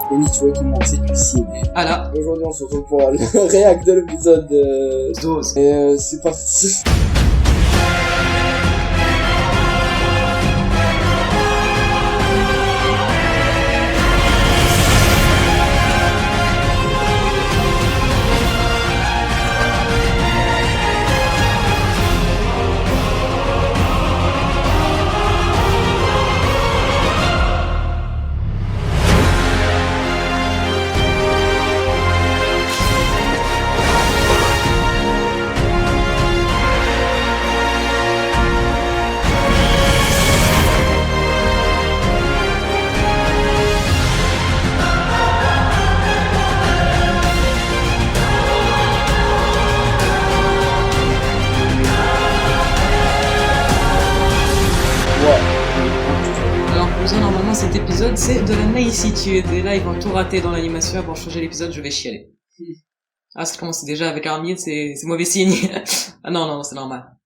Et Nichiro qui monte ses cuissines. Ah là. Aujourd'hui on se retrouve pour le réact de l'épisode Dose. Et c'est parti. Normalement cet épisode c'est de la laïcitude et là ils vont tout rater dans l'animation pour changer l'épisode, je vais chialer. Ah ça commence déjà avec Armin, c'est mauvais signe. Ah non c'est normal.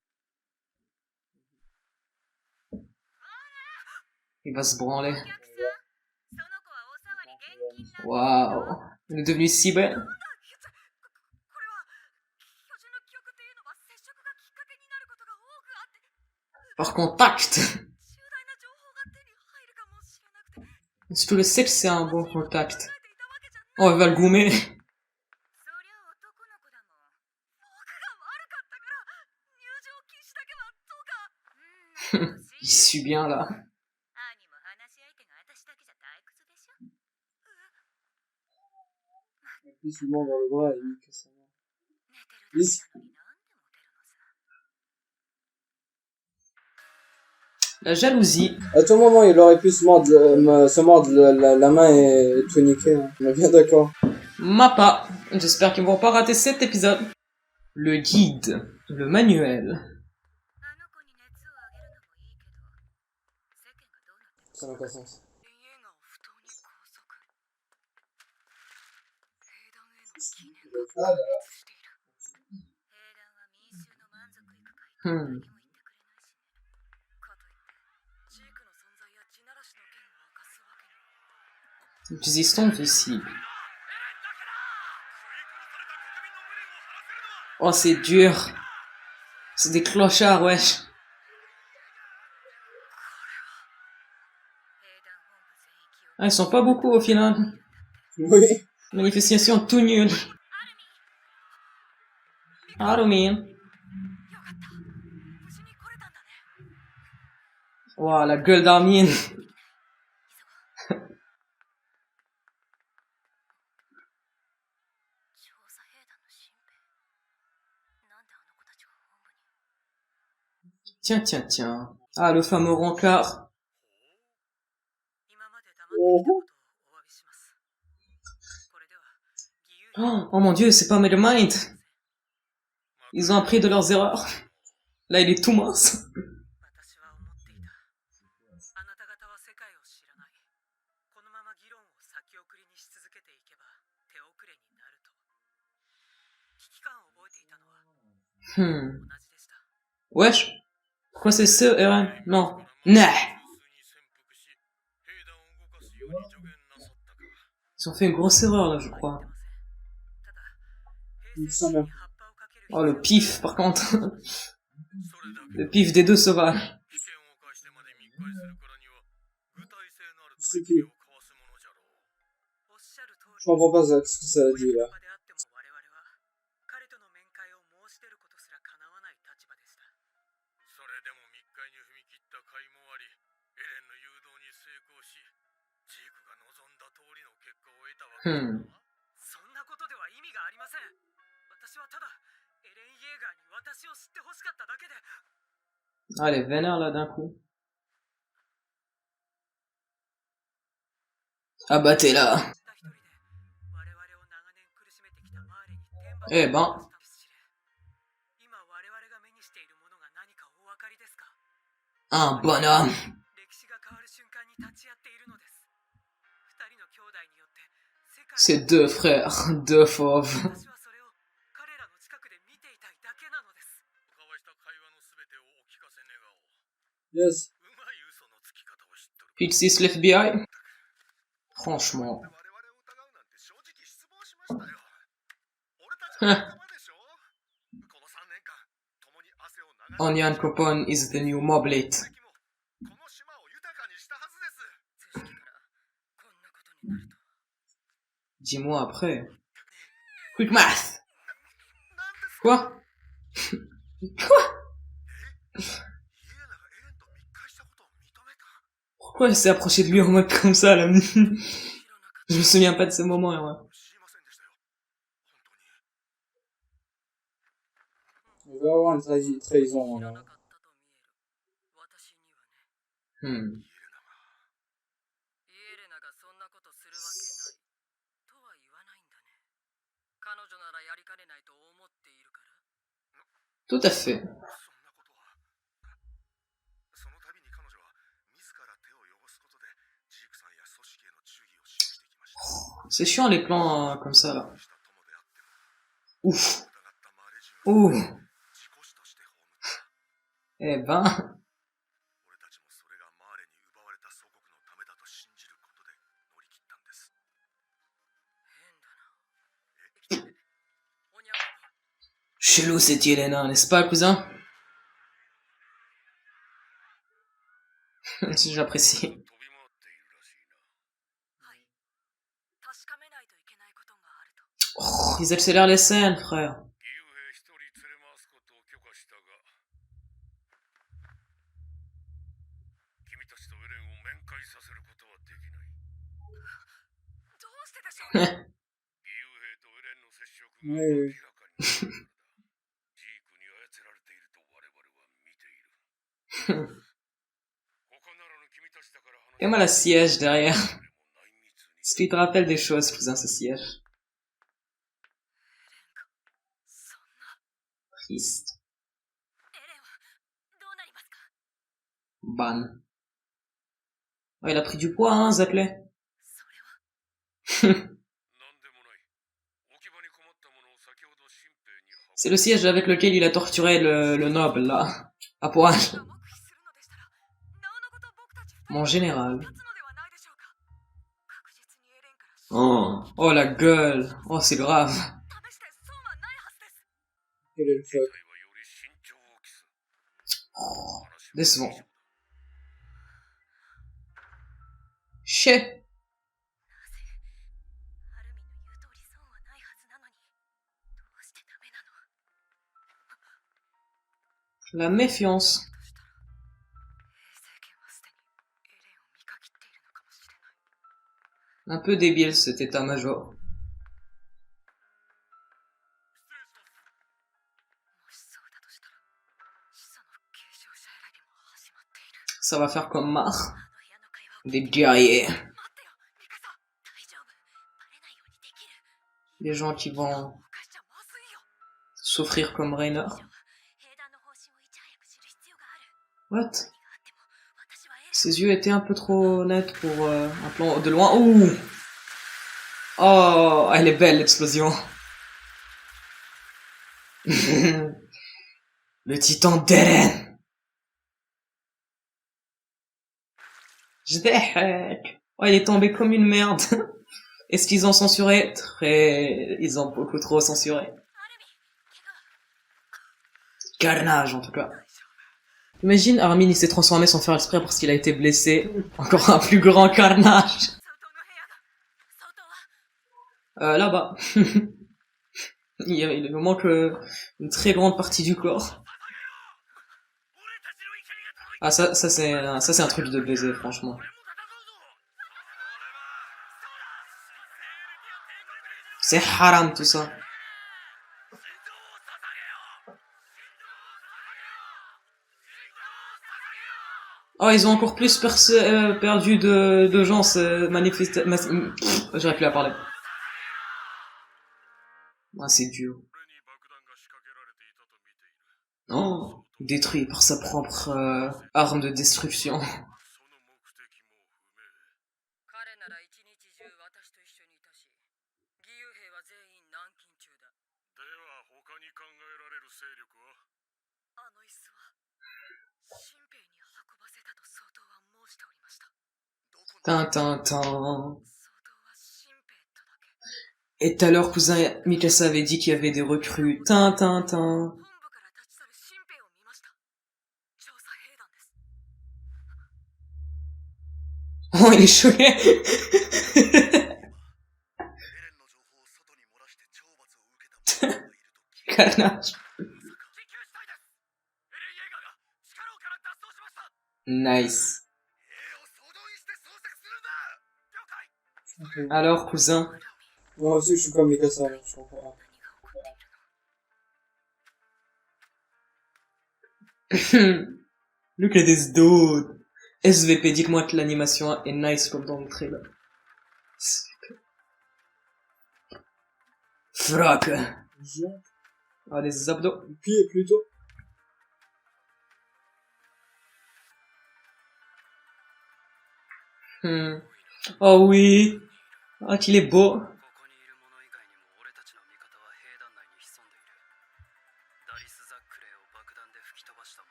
Il va se branler. Waouh, elle est devenue si belle. Par contact. Si tu le sais que c'est un bon contact. Oh, elle va le goumer. Il suit bien là. Plus souvent dans le bras et que ça va. La jalousie. À tout moment, il aurait pu se mordre la main et tout niquer. Hein. On est bien d'accord. Mappa. J'espère qu'ils vont pas rater cet épisode. Le guide. Le manuel. Ça n'a pas de sens. Existence visible. Oh, c'est dur. C'est des clochards, wesh. Ah, ils sont pas beaucoup au final. Oui. Manifestation tout nulle. Armin. Wow, la gueule d'Armin. Tiens. Ah, le fameux rencard. Oh mon dieu, c'est pas Megamind. Ils ont appris de leurs erreurs. Là, il est tout mince. Wesh. Pourquoi c'est ce Eren? Non. Nah. Ils ont fait une grosse erreur là, je crois. Oh, le pif, par contre. Le pif des deux sauvages. Je comprends pas ce que ça dit là. Ah, elle est vénère là d'un coup. Abattez-la. Eh ben. Un bonhomme. C'est deux frères, deux fauves. Yes. Pixis l'FBI. Franchement. Onion Coupon is the new moblet. Dis-moi après. Quick math. Quoi? Pourquoi elle s'est approchée de lui en mode comme ça, là? Je me souviens pas de ce moment, là. Il va y avoir une trahison, là. Hmm. Tout à fait. C'est chiant les plans comme ça, là. Ouf. Ouh. Eh ben. Chelou cette Yelena, n'est-ce pas, cousin? J'apprécie. Oh, ils accélèrent les scènes, frère. Oui. Et moi, la siège derrière. Est-ce qu'il te rappelle des choses, cousin, ce siège? Triste. Ban. Oh, il a pris du poids, hein, Zatley. C'est le siège avec lequel il a torturé le noble, là. À poil. Mon général. Oh, oh la gueule. Oh, c'est grave. Quel est le fuck? Oh, décevant. Chais. La méfiance. Un peu débile cet état-major. Ça va faire comme Mar. Des guerriers. Des gens qui vont souffrir comme Rainer. What? Ses yeux étaient un peu trop nets pour un plan de loin. Ouh! Oh, elle est belle l'explosion. Le titan d'Eren. Oh, il est tombé comme une merde. Est-ce qu'ils ont censuré? Ils ont beaucoup trop censuré. Carnage, en tout cas. Imagine, Armin, il s'est transformé sans faire exprès parce qu'il a été blessé. Encore un plus grand carnage. Là-bas. il nous manque une très grande partie du corps. Ah, ça c'est un truc de baiser, franchement. C'est haram, tout ça. Oh, ils ont encore plus perdu de gens, j'aurais plus à parler. Ah, c'est dur. Oh, détruit par sa propre arme de destruction. Tintin. Et tout à l'heure, cousin, Mikasa avait dit qu'il y avait des recrues. Tintin. Oh, il est choqué. Carnage. Nice. Alors, cousin. Moi aussi, je suis comme Mikasa, je comprends. Look at this dude. SVP, dites-moi que l'animation est nice comme dans le trailer. Frac. Ah, des abdos. Pied, plutôt. Oh oui. Ah, qu'il est beau.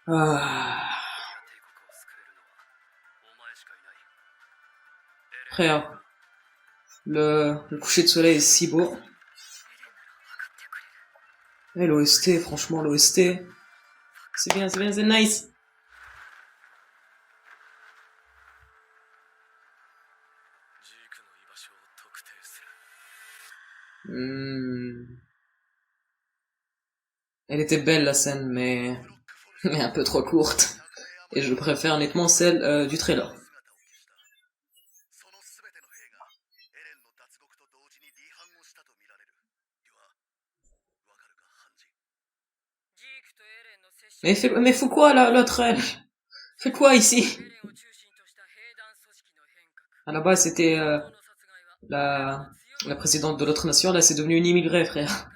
Ah. Frère, le coucher de soleil est si beau. Et l'OST, franchement, l'OST. C'est bien, c'est nice. Elle était belle la scène, mais un peu trop courte. Et je préfère nettement celle du trailer. Mais faut quoi là, l'autre elle? Fait quoi ici? À la base c'était la présidente de l'autre nation, là c'est devenu une immigrée, frère.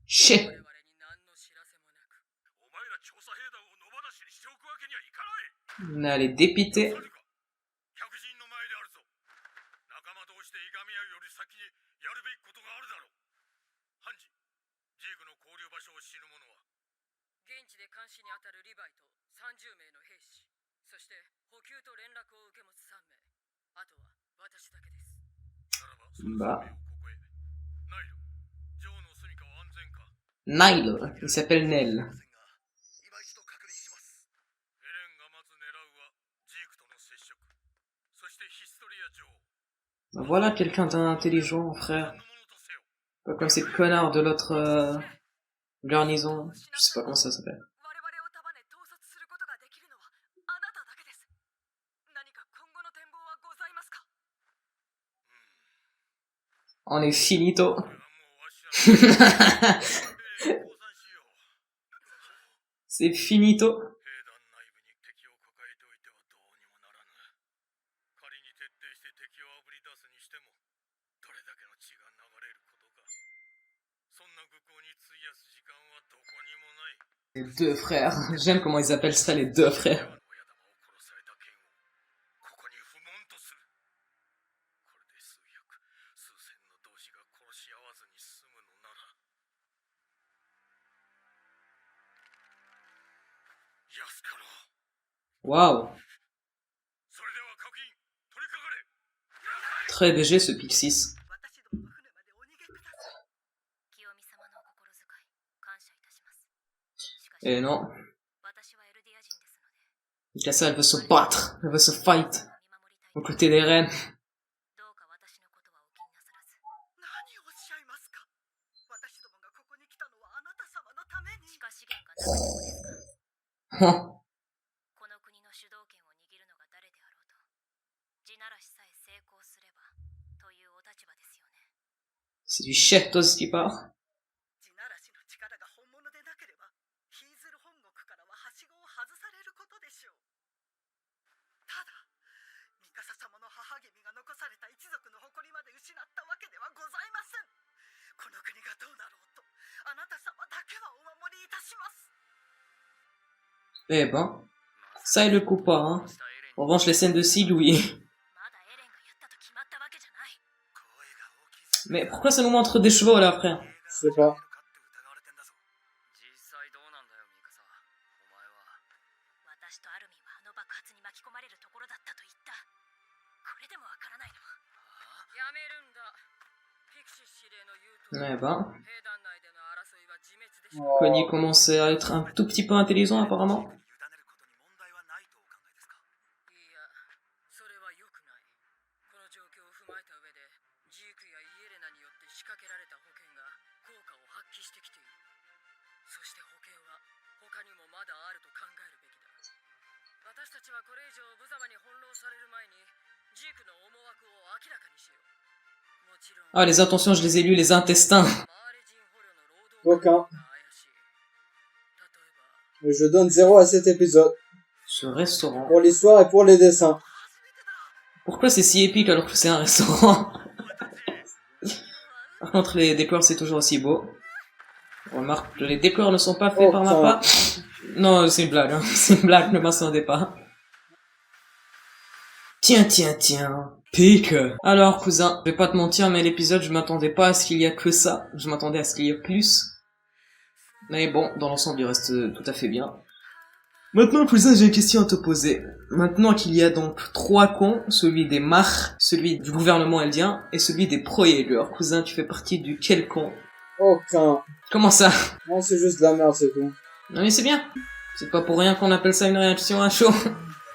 Chut. Elle est dépitée. Bah. Nile, il s'appelle Nel. Bah voilà quelqu'un d'intelligent, frère. Pas comme ces connards de l'autre garnison. Je sais pas comment ça s'appelle. On est finito. C'est finito. Les deux frères. J'aime comment ils appellent ça, les deux frères. Waouh. Très BG ce Pixis. Et non. Mikasa, elle veut se battre. Elle veut se fight. Aux côtés des reines. C'est du chetos qui part. Eh ben, ça il le coupe pas, hein. En revanche, les scènes de Sig, oui. Mais pourquoi ça nous montre des chevaux là, frère? Je sais pas. とアルミンはあの爆発に巻き込まれるところだったと言った。これでもわからないの？やめるんだ。ピクシー司令の言うと。Eh ben, 兵団内での争いは自滅でしょ。Connie commençait à être un tout petit peu intelligent apparemment. いや、それは良くない。この状況を踏まえた上で、ジークやイエレナによって仕掛けられた保険が効果を発揮してきている。そして保険は他にもまだあると考えるべきだ。私たちはこれ以上無様に翻弄される前に、ジークの思惑を明らかにしよう。もちろん、 Ah, les intentions, je les ai lues, les intestins. マーレ人捕虜の労働 Aucun. が怪しい。例えば、 Je donne 0 à cet épisode. Ce restaurant. Pour l'histoire et pour les dessins. Pourquoi c'est si épique alors que c'est un restaurant? Par contre, les décors, c'est toujours aussi beau. Remarque que les décors ne sont pas faits par ma part. Non, c'est une blague, hein. C'est une blague, ne m'attendez pas. Tiens. Pique. Alors, cousin, je vais pas te mentir, mais l'épisode, je m'attendais pas à ce qu'il y a que ça. Je m'attendais à ce qu'il y ait plus. Mais bon, dans l'ensemble, il reste tout à fait bien. Maintenant, cousin, j'ai une question à te poser. Maintenant qu'il y a donc 3 cons, celui des Mars, celui du gouvernement eldien, et celui des Pro-Jaeger. Cousin, tu fais partie du quel con? Aucun. Comment ça? Non, c'est juste de la merde, c'est tout. Non mais c'est bien. C'est pas pour rien qu'on appelle ça une réaction à chaud.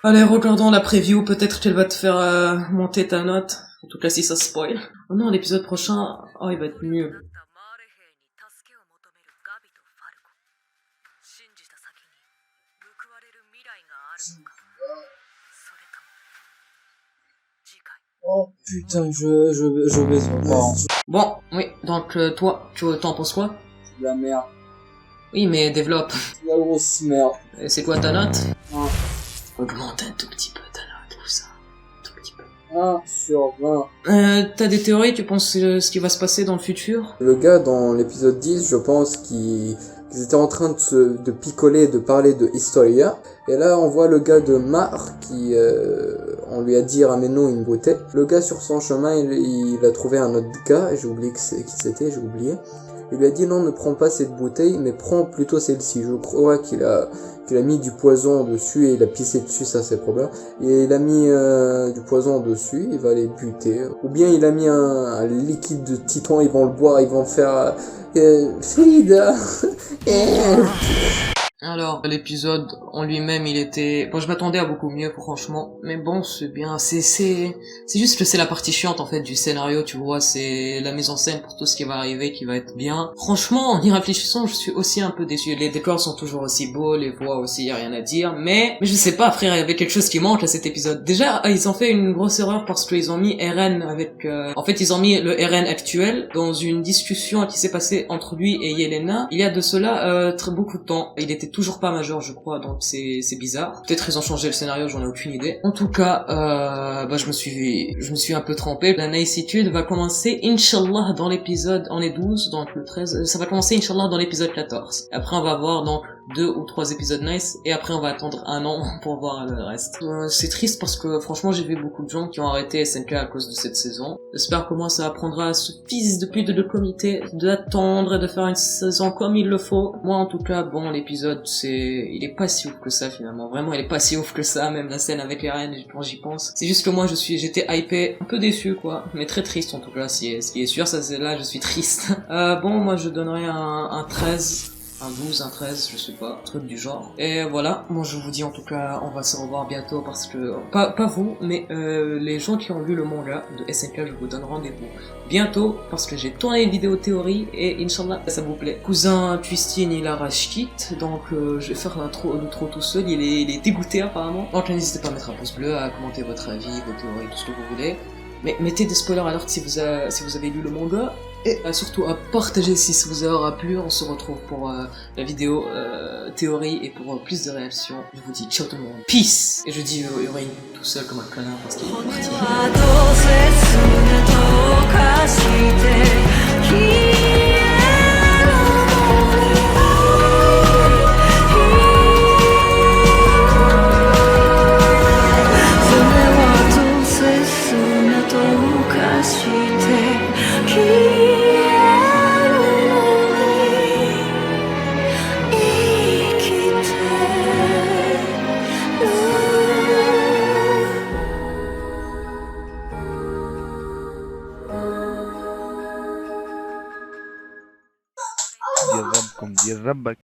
Allez, regardons la preview, peut-être qu'elle va te faire monter ta note. En tout cas, si ça spoil. Oh non, l'épisode prochain, oh, il va être mieux. だったマーレ兵に助けを求めるガビとファルコ。信じた先に報われる未来があるのか。それとも次回。 Oh putain, je baise mon parent. Bon, oui, donc toi, tu t'en penses quoi? C'est de la merde. Oui, mais développe. C'est de la grosse merde. Et c'est quoi ta note? Un. Augmente un tout petit peu ta note, tout ça. Un tout petit peu. 1 sur 20. T'as des théories? Tu penses ce qui va se passer dans le futur? Le gars dans l'épisode 10, je pense qu'ils étaient en train de picoler, de parler de Historia. Et là, on voit le gars de Mar qui, on lui a dit ramène-nous une bouteille. Le gars sur son chemin, il a trouvé un autre gars, j'ai oublié qui c'était, j'ai oublié. Il lui a dit non, ne prends pas cette bouteille, mais prends plutôt celle-ci. Je crois qu'il a mis du poison dessus et il a pissé dessus, ça c'est le problème. Et il a mis du poison dessus, il va les buter. Ou bien il a mis un liquide de titan, ils vont le boire, ils vont faire Frida. Alors, l'épisode en lui-même, il était... Bon, je m'attendais à beaucoup mieux, franchement. Mais bon, c'est bien. C'est juste que c'est la partie chiante, en fait, du scénario, tu vois. C'est la mise en scène pour tout ce qui va arriver, qui va être bien. Franchement, en y réfléchissant, je suis aussi un peu déçu. Les décors sont toujours aussi beaux, les voix aussi, y a rien à dire. Mais je sais pas, frère, il y avait quelque chose qui manque à cet épisode. Déjà, ils ont fait une grosse erreur parce qu'ils ont mis Eren avec... En fait, ils ont mis le Eren actuel dans une discussion qui s'est passée entre lui et Yelena. Il y a de cela très beaucoup de temps. Il était toujours pas majeur, je crois, donc c'est bizarre. Peut-être ils ont changé le scénario, j'en ai aucune idée. En tout cas, je me suis un peu trompé. La naïcitude va commencer, Inch'Allah, dans l'épisode, on est 12, donc le 13, ça va commencer, Inch'Allah, dans l'épisode 14. Après, on va voir, donc, 2 ou 3 épisodes nice, et après, on va attendre 1 an pour voir le reste. C'est triste parce que, franchement, j'ai vu beaucoup de gens qui ont arrêté SNK à cause de cette saison. J'espère que moi, ça apprendra à ce fils de pute de comité d'attendre et de faire une saison comme il le faut. Moi, en tout cas, bon, l'épisode, il est pas si ouf que ça, finalement. Vraiment, il est pas si ouf que ça, même la scène avec Eren, quand j'y pense. C'est juste que moi, j'étais hypé, un peu déçu, quoi. Mais très triste, en tout cas, ce qui est sûr, ça, c'est là, je suis triste. Bon, moi, je donnerais un 13. Un 12, un 13, je sais pas, truc du genre. Et voilà, moi je vous dis en tout cas, on va se revoir bientôt parce que, pas vous, mais les gens qui ont lu le manga de SNK, je vous donne rendez-vous bientôt parce que j'ai tourné une vidéo théorie et Inch'Allah, ça vous plaît. Cousin Twistine, il arrache kit, donc je vais faire l'intro tout seul, il est dégoûté apparemment. Donc n'hésitez pas à mettre un pouce bleu, à commenter votre avis, vos théories, tout ce que vous voulez. Mais mettez des spoilers alert si vous avez lu le manga. Et surtout à partager si ça vous aura plu. On se retrouve pour la vidéo théorie et pour plus de réactions. Je vous dis ciao tout le monde. Peace. Et je dis Urin tout seul comme un connard parce qu'il est parti. comme dire Rabat.